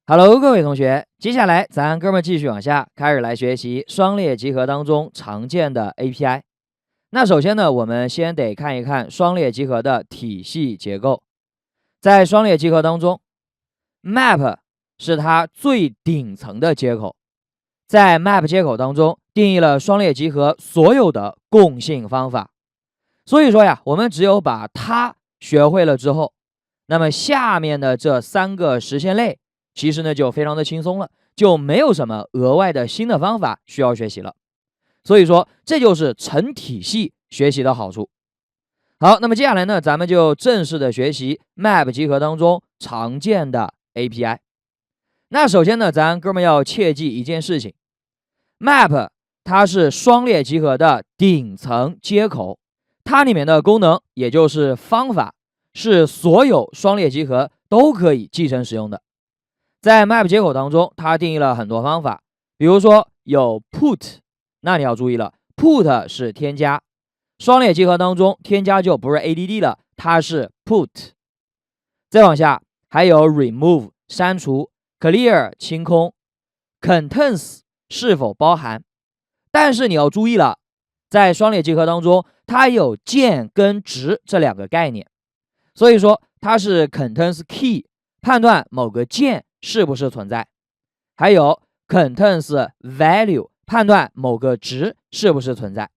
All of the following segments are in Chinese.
Hello，各位同学，接下来咱哥们继续往下，开始来学习双列集合当中常见的 API。那首先呢，我们先得看一看双列集合的体系结构。在双列集合当中 ，map 是它最顶层的接口，在 map 接口当中定义了双列集合所有的共性方法。所以说呀，我们只有把它学会了之后，那么下面的这3个实现类其实呢就非常的轻松了，就没有什么额外的新的方法需要学习了。所以说这就是成体系学习的好处。好，那么接下来呢，咱们就正式的学习 map 集合当中常见的 API。那首先呢，咱哥们要切记一件事情， map 它是双列集合的顶层接口，它里面的功能也就是方法是所有双列集合都可以继承使用的。在 map 接口当中，它定义了很多方法，比如说有 put， 那你要注意了， put 是添加，双列集合当中添加就不是 add 了，它是 put。 再往下还有 remove 删除， clear 清空， contains 是否包含。但是你要注意了，在双列集合当中它有键跟值这2个概念，所以说它是 contains key 判断某个键是不是存在，还有 contains value 判断某个值是不是存在，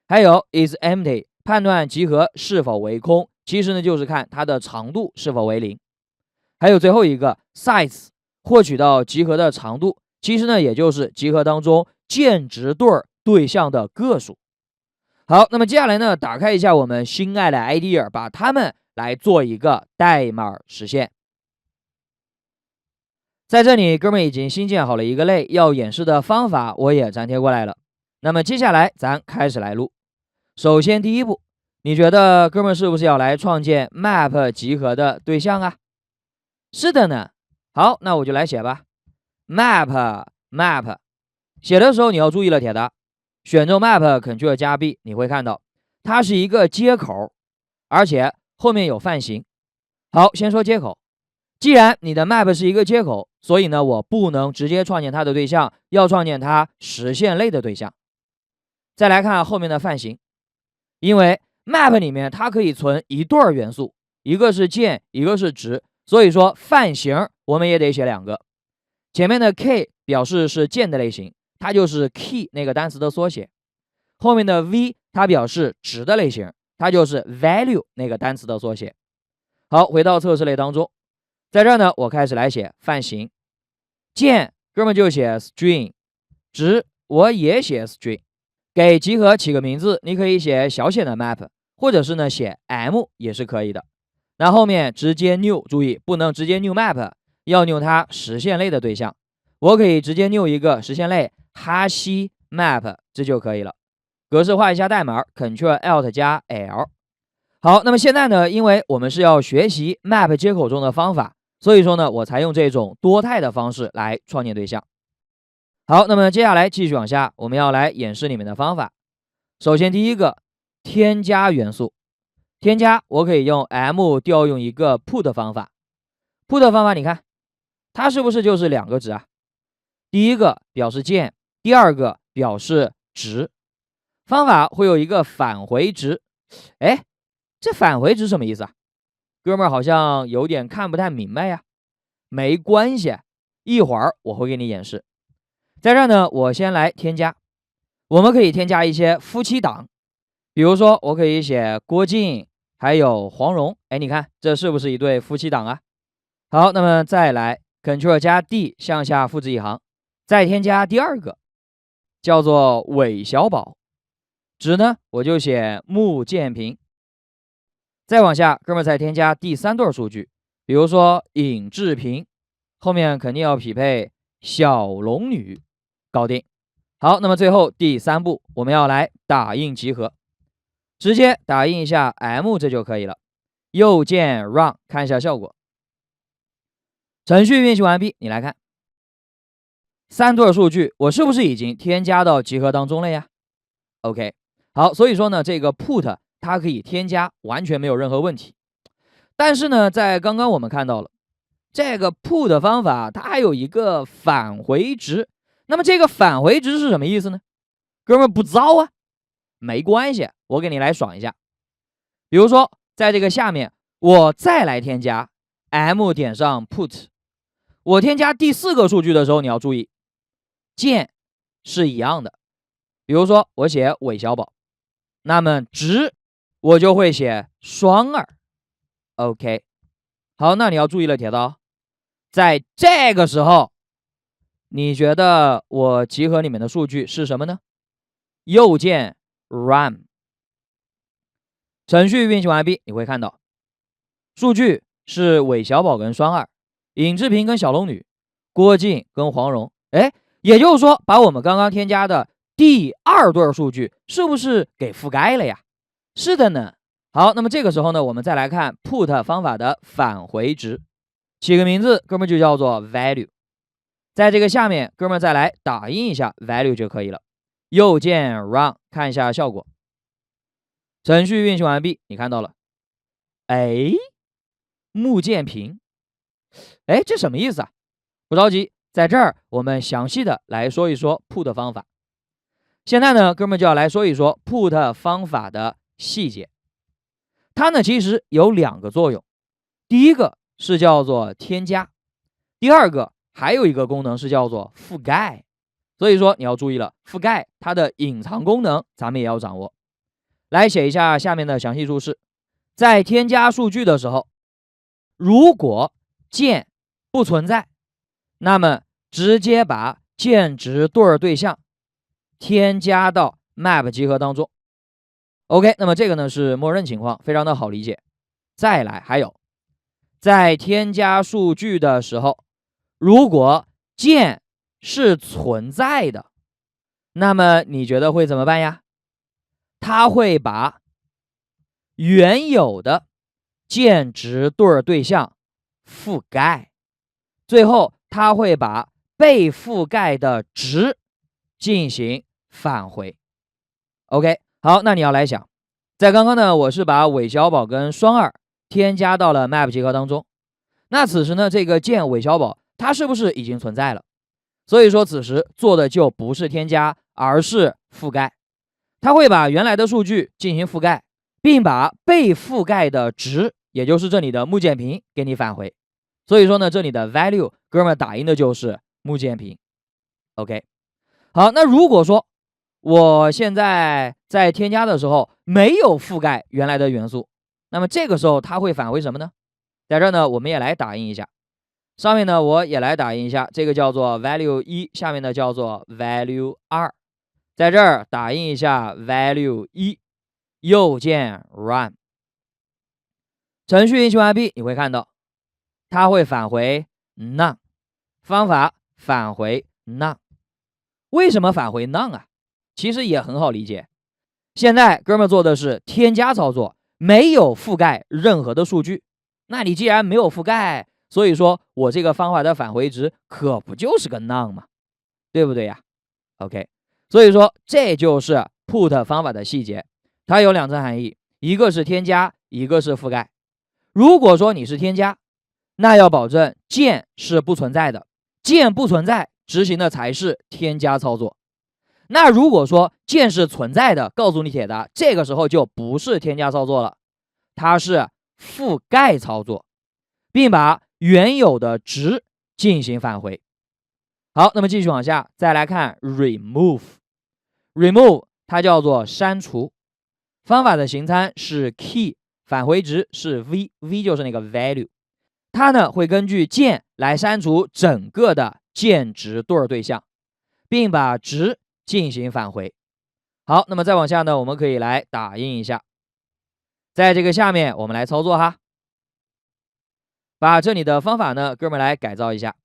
还有 is empty 判断集合是否为空，其实呢就是看它的长度是否为0，还有最后一个 size 获取到集合的长度，其实呢也就是集合当中键值对对象的个数。好，那么接下来呢，打开一下我们心爱的 IDEA， 把它们来做一个代码实现。在这里哥们已经新建好了一个类，要演示的方法我也粘贴过来了。那么接下来咱开始来录。首先第一步，你觉得哥们是不是要来创建 map 集合的对象啊？是的呢。好，那我就来写吧。 map 写的时候你要注意了，铁的选中 map Ctrl 加 B， 你会看到它是一个接口，而且后面有范型。好，先说接口，既然你的 map 是一个接口，所以呢我不能直接创建它的对象，要创建它实现类的对象。再来看后面的范型，因为 map 里面它可以存一对元素，一个是键，一个是值，所以说范型我们也得写2个。前面的 k 表示是键的类型，它就是 key 那个单词的缩写，后面的 v 它表示值的类型，它就是 value 那个单词的缩写。好，回到测试类当中，在这儿呢我开始来写范型，键哥们就写 string， 值我也写 string， 给集合起个名字，你可以写小写的 map， 或者是呢写 m 也是可以的。那后面直接 new， 注意不能直接 new map， 要 new 它实现类的对象，我可以直接 new 一个实现类哈希 map， 这就可以了。格式化一下代码 Ctrl Alt 加 L。 好，那么现在呢，因为我们是要学习 map 接口中的方法，所以说呢我才用这种多态的方式来创建对象。好，那么接下来继续往下，我们要来演示里面的方法。首先第一个，添加元素，添加我可以用 m 调用一个 put 方法。 put 方法你看它是不是就是2个值啊？第一个表示键，第二个表示值。方法会有一个返回值，哎，这返回值什么意思啊？哥们儿好像有点看不太明白呀。没关系，一会儿我会给你演示。在这儿呢，我先来添加，我们可以添加一些夫妻档，比如说我可以写郭靖还有黄蓉，哎，你看这是不是一对夫妻档啊？好，那么再来 Ctrl 加 D 向下复制一行，再添加第2个，叫做韦小宝，值呢我就写穆建平。再往下哥们再添加第3对数据，比如说尹志平，后面肯定要匹配小龙女，搞定。好，那么最后第3步我们要来打印集合，直接打印一下 M 这就可以了，右键 Run 看一下效果。程序运行完毕，你来看3对数据我是不是已经添加到集合当中了呀？ OK， 好，所以说呢这个 put 它可以添加，完全没有任何问题。但是呢在刚刚我们看到了这个 put 方法它还有一个返回值，那么这个返回值是什么意思呢？哥们不糟啊，没关系，我给你来爽一下。比如说在这个下面我再来添加 m 点上 put， 我添加第4个数据的时候，你要注意键是一样的。比如说我写韦小宝，那么值我就会写双2。 OK， 好，那你要注意了，铁道，在这个时候你觉得我集合里面的数据是什么呢？右键 run， 程序运行完毕，你会看到数据是韦小宝跟双2，尹志平跟小龙女，郭靖跟黄蓉。也就是说把我们刚刚添加的第2对数据是不是给覆盖了呀？是的呢。好，那么这个时候呢，我们再来看 put 方法的返回值，起个名字，哥们就叫做 value。在这个下面，哥们再来打印一下 value 就可以了。右键 run， 看一下效果。程序运行完毕，你看到了，穆建平，这什么意思啊？不着急，在这儿我们详细的来说一说 put 方法。现在呢，哥们就要来说一说 put 方法的细节。它呢其实有2个作用，第一个是叫做添加，第2个还有一个功能是叫做覆盖。所以说你要注意了，覆盖它的隐藏功能咱们也要掌握。来写一下下面的详细注释。在添加数据的时候，如果键不存在，那么直接把键值对对象添加到 map 集合当中。OK， 那么这个呢是默认情况，非常的好理解。再来，还有在添加数据的时候，如果键是存在的，那么你觉得会怎么办呀？它会把原有的键值对对象覆盖，最后它会把被覆盖的值进行返回。 OK， 好，那你要来想，在刚刚呢我是把韦小宝跟双2添加到了 map 集合当中，那此时呢这个键韦小宝它是不是已经存在了？所以说此时做的就不是添加，而是覆盖。它会把原来的数据进行覆盖，并把被覆盖的值，也就是这里的穆建平给你返回。所以说呢这里的 value 哥们打印的就是穆建平。 OK， 好，那如果说我现在在添加的时候没有覆盖原来的元素，那么这个时候它会返回什么呢？在这呢我们也来打印一下，上面呢我也来打印一下，这个叫做 value 1，下面呢叫做 value 2，在这儿打印一下 value 1，右键 run， 程序运行完毕，你会看到它会返回 none， 方法返回 none。 为什么返回 none 啊？其实也很好理解，现在哥们做的是添加操作，没有覆盖任何的数据，那你既然没有覆盖，所以说我这个方法的返回值可不就是个 none 吗？对不对呀？ OK，所以说这就是 put 方法的细节，它有2层含义，一个是添加，一个是覆盖。如果说你是添加，那要保证键是不存在的，键不存在执行的才是添加操作。那如果说键是存在的，告诉你铁的，这个时候就不是添加操作了，它是覆盖操作，并把原有的值进行返回。好，那么继续往下再来看 remove 它叫做删除，方法的形参是 key， 返回值是 v 就是那个 value， 它呢会根据键来删除整个的键值对象，并把值进行返回。好，那么再往下呢我们可以来打印一下，在这个下面我们来操作哈，把这里的方法呢哥们来改造一下，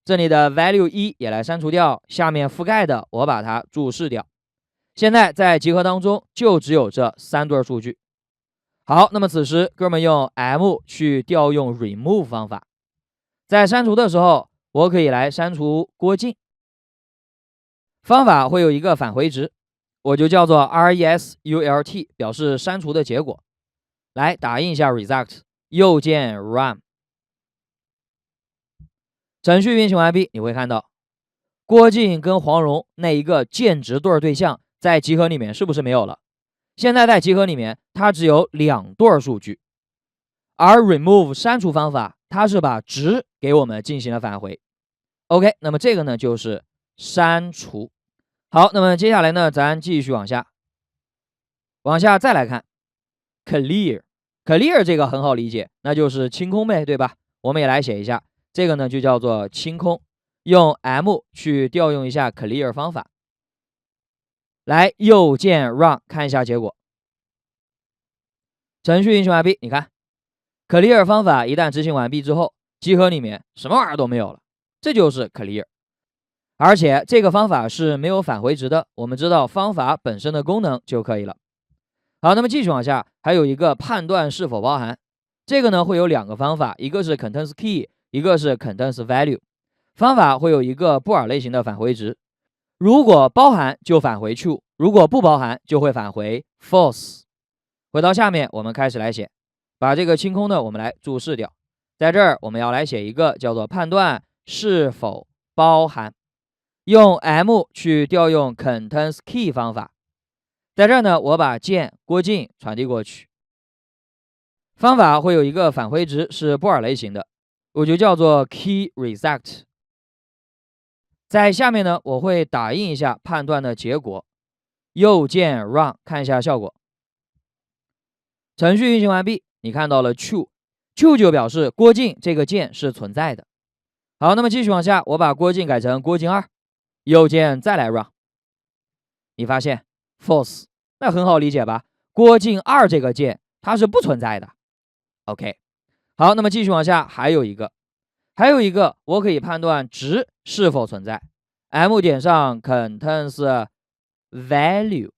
这里的 value 1也来删除掉，下面覆盖的我把它注释掉。现在在集合当中就只有这3对数据。好，那么此时哥们用 m 去调用 remove 方法，在删除的时候我可以来删除郭靖，方法会有一个返回值，我就叫做 result， 表示删除的结果。来打印一下 result， 右键 run，程序运行完毕，你会看到郭靖跟黄蓉那一个键值对象在集合里面是不是没有了？现在在集合里面它只有2对数据，而 remove 删除方法它是把值给我们进行了返回。 OK， 那么这个呢就是删除。好，那么接下来呢咱继续往下再来看 clear 这个很好理解，那就是清空呗，对吧？我们也来写一下，这个呢就叫做清空，用 M 去调用一下 clear 方法，来右键 run 看一下结果。程序运行完毕，你看 clear 方法一旦执行完毕之后，集合里面什么玩意儿都没有了，这就是 clear。而且这个方法是没有返回值的，我们知道方法本身的功能就可以了。好，那么继续往下，还有一个判断是否包含，这个呢会有2个方法，一个是 contains key， 一个是 contains value。方法会有一个布尔类型的返回值，如果包含就返回 true， 如果不包含就会返回 false。 回到下面我们开始来写，把这个清空呢我们来注释掉，在这儿我们要来写一个叫做判断是否包含，用 M 去调用 contains key 方法，在这儿呢我把键郭靖传递过去，方法会有一个返回值是布尔类型的，我就叫做 key result。 在下面呢我会打印一下判断的结果，右键 run 看一下效果。程序运行完毕，你看到了 true 就表示郭靖这个键是存在的。好，那么继续往下，我把郭靖改成郭靖2，右键再来 run， 你发现 false， 那很好理解吧？郭靖2这个键它是不存在的。 OK， 好，那么继续往下，还有一个我可以判断值是否存在， M 点上 contains value，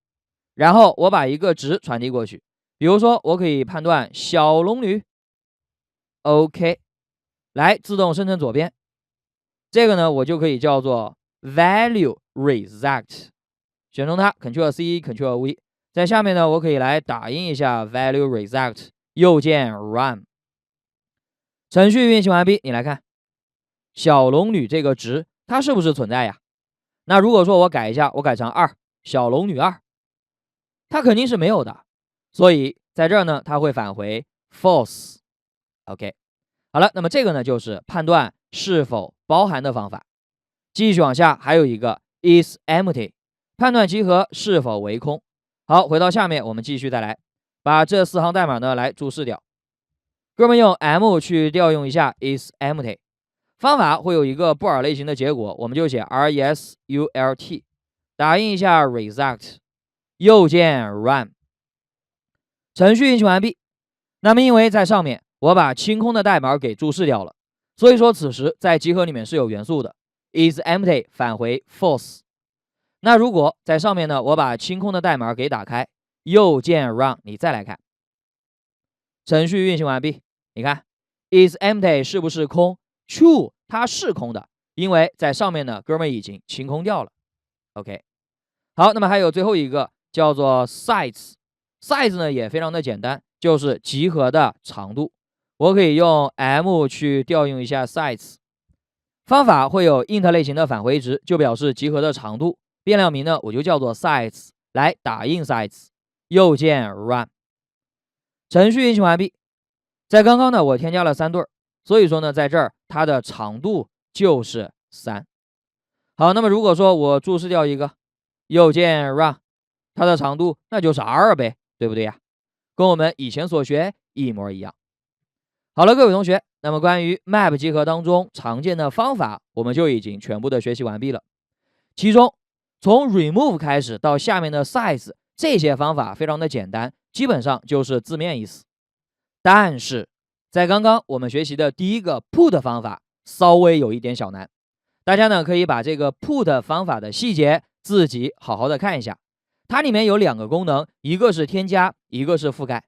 然后我把一个值传递过去，比如说我可以判断小龙女。 OK， 来自动生成左边，这个呢我就可以叫做 value result， 选中它 Ctrl C Ctrl V， 在下面呢我可以来打印一下 value result， 右键 run。 程序运行完毕，你来看小龙女这个值它是不是存在呀？那如果说我改一下，我改成2，小龙女2，它肯定是没有的，所以在这儿呢它会返回 false。 OK， 好了，那么这个呢就是判断是否包含的方法。继续往下，还有一个 is empty， 判断集合是否为空。好，回到下面我们继续再来把这4行代码呢来注释掉，哥们用 M 去调用一下 is empty， 方法会有一个布尔类型的结果，我们就写 result， 打印一下 result， 右键 run。 程序运行完毕，那么因为在上面我把清空的代码给注释掉了，所以说此时在集合里面是有元素的， is empty 返回 false。 那如果在上面呢我把清空的代码给打开，右键 run， 你再来看程序运行完毕，你看 is empty 是不是空？ true 它是空的，因为在上面呢哥们已经清空掉了。 OK， 好，那么还有最后一个叫做 size 呢也非常的简单，就是集合的长度，我可以用 M 去调用一下 size， 方法会有 int 类型的返回值，就表示集合的长度，变量名呢我就叫做 size， 来打印 size， 右键 run。 程序运行完毕，在刚刚呢我添加了3对，所以说呢在这儿它的长度就是3。好，那么如果说我注释掉一个，右键 run， 它的长度那就是2呗，对不对呀？跟我们以前所学一模一样。好了，各位同学，那么关于 map 集合当中常见的方法我们就已经全部的学习完毕了，其中从 remove 开始到下面的 size 这些方法非常的简单，基本上就是字面意思。但是在刚刚我们学习的第一个 put 方法稍微有一点小难，大家呢可以把这个 put 方法的细节自己好好的看一下，它里面有2个功能，一个是添加，一个是覆盖。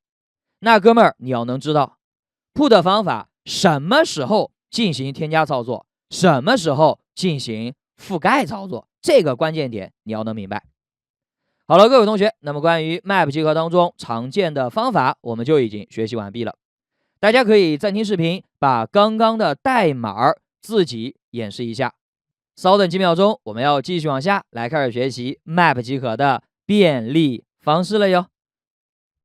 那哥们儿你要能知道 put 方法什么时候进行添加操作，什么时候进行覆盖操作，这个关键点你要能明白。好了，各位同学，那么关于 map 集合当中常见的方法我们就已经学习完毕了，大家可以暂停视频，把刚刚的代码自己演示一下。稍等几秒钟，我们要继续往下来开始学习 Map 集合的便利方式了哟。